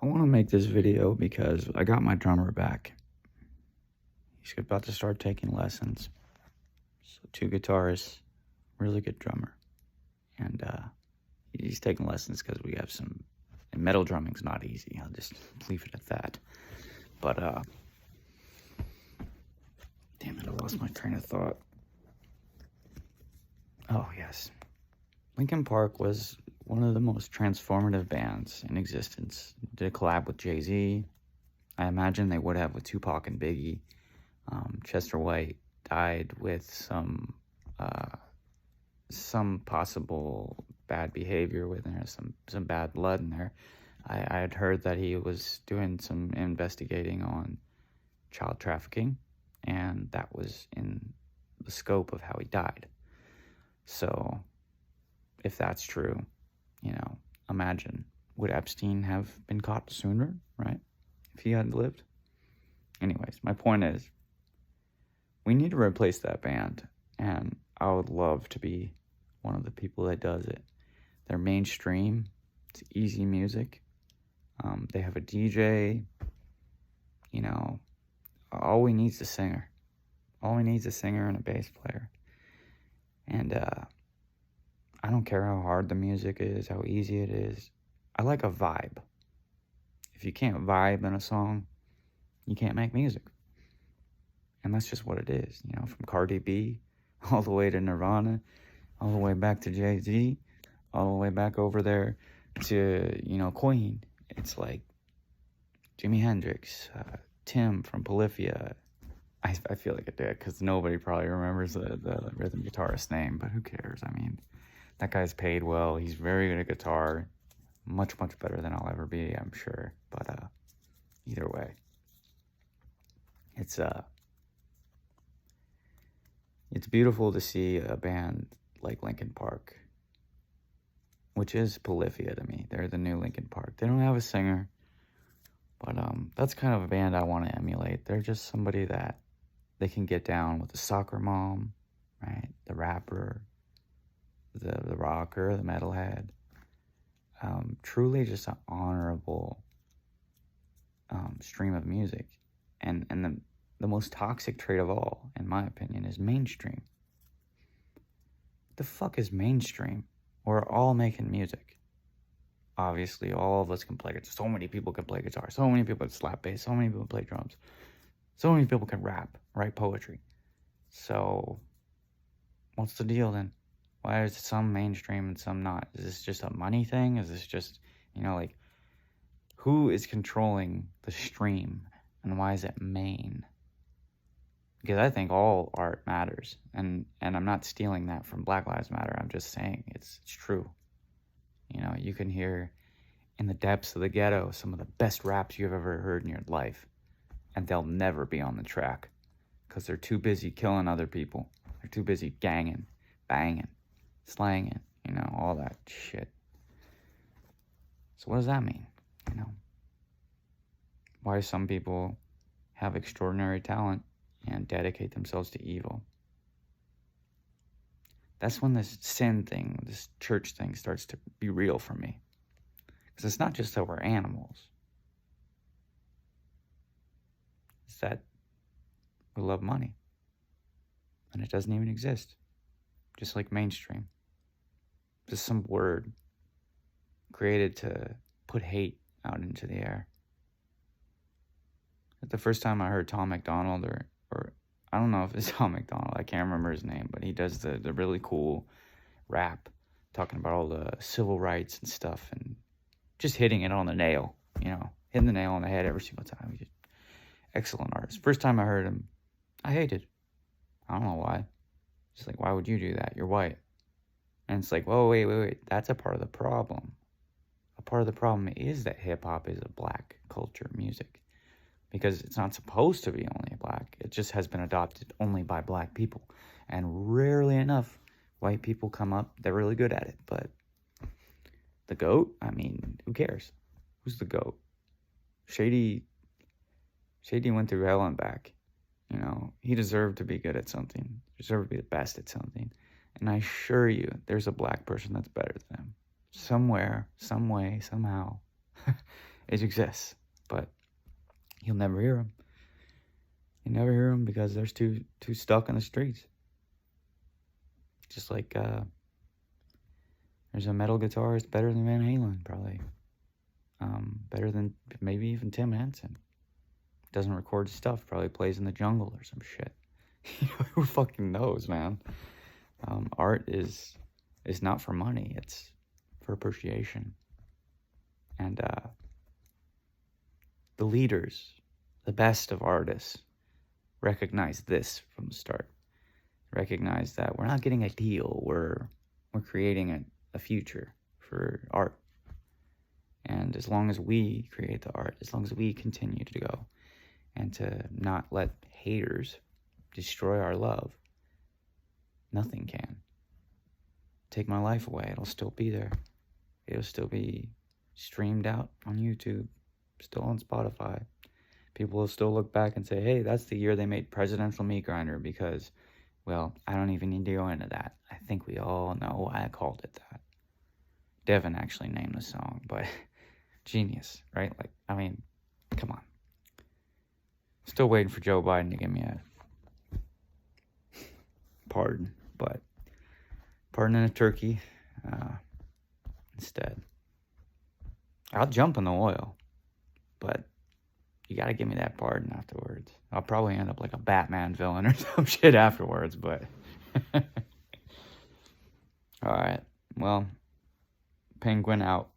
I want to make this video because I got my drummer back. He's about to start taking lessons. So 2 guitarists, really good drummer. And he's taking lessons because we have some... And metal drumming's not easy. I'll just leave it at that. But, damn it, I lost my train of thought. Oh, yes. Linkin Park was one of the most transformative bands in existence. Did a collab with Jay-Z. I imagine they would have with Tupac and Biggie. Chester White died with some possible bad behavior within there, some bad blood in there. I had heard that he was doing some investigating on child trafficking, and that was in the scope of how he died. So, if that's true, imagine, would Epstein have been caught sooner, right? If he had lived? Anyways, my point is, we need to replace that band, and I would love to be one of the people that does it. They're mainstream. It's easy music. They have a DJ. All we need is a singer. All we need is a singer and a bass player. And I don't care how hard the music is, how easy it is. I like a vibe. If you can't vibe in a song, you can't make music. And that's just what it is, from Cardi B all the way to Nirvana, all the way back to Jay-Z, all the way back over there to, Queen. It's like Jimi Hendrix, Tim from Polyphia. I feel like a dick because nobody probably remembers the rhythm guitarist's name, but who cares? I mean, that guy's paid well. He's very good at guitar. Much, much better than I'll ever be, I'm sure. But either way, it's beautiful to see a band like Linkin Park, which is Polyphia to me. They're the new Linkin Park. They don't have a singer, but that's kind of a band I want to emulate. They're just somebody that they can get down with the soccer mom, right? The rapper, the rocker, the metalhead. Truly just an honorable stream of music. And the most toxic trait of all, in my opinion, is mainstream. What the fuck is mainstream? We're all making music. Obviously, all of us can play guitar. So many people can play guitar. So many people can slap bass. So many people play drums. So many people can rap, write poetry. So, what's the deal then? Why is some mainstream and some not? Is this just a money thing? Is this just, who is controlling the stream? And why is it main? Because I think all art matters. And I'm not stealing that from Black Lives Matter. I'm just saying it's true. You can hear in the depths of the ghetto some of the best raps you've ever heard in your life. And they'll never be on the track. Because they're too busy killing other people. They're too busy ganging, banging, slanging, all that shit. So what does that mean? Why some people have extraordinary talent and dedicate themselves to evil. That's when this sin thing, this church thing starts to be real for me. Because it's not just that we're animals. It's that we love money. And it doesn't even exist. Just like mainstream. Just some word created to put hate out into the air. The first time I heard Tom McDonald, or I don't know if it's Tom McDonald, I can't remember his name, but he does the really cool rap, talking about all the civil rights and stuff, and just hitting it on the nail, hitting the nail on the head every single time. He's just excellent artist. First time I heard him, I hated. I don't know why. Just like, why would you do that? You're white. And it's like, whoa, wait. That's a part of the problem. A part of the problem is that hip-hop is a black culture music. Because it's not supposed to be only black. It just has been adopted only by black people. And rarely enough, white people come up. They're really good at it. But the GOAT? I mean, who cares? Who's the GOAT? Shady went through hell and back. He deserved to be good at something. He deserved to be the best at something. And I assure you, there's a black person that's better than him. Somewhere, some way, somehow. It exists, but you'll never hear them. You never hear them because they're too stuck in the streets. Just like there's a metal guitarist better than Van Halen, probably. Better than maybe even Tim Henson. Doesn't record stuff, probably plays in the jungle or some shit. Who fucking knows, man? Art is not for money, it's for appreciation. And the leaders, the best of artists, recognize this from the start. Recognize that we're not getting a deal, we're creating a future for art. And as long as we create the art, as long as we continue to go and to not let haters destroy our love, nothing can. Take my life away, it'll still be there. It'll still be streamed out on YouTube, still on Spotify. People will still look back and say, hey, that's the year they made Presidential Meat Grinder, because, well, I don't even need to go into that. I think we all know why I called it that. Devon actually named the song, but genius, right? Like, I mean, come on. Still waiting for Joe Biden to give me a pardon, but pardoning a turkey instead. I'll jump in the oil, but you gotta give me that pardon afterwards. I'll probably end up like a Batman villain or some shit afterwards, but alright, well, Penguin out.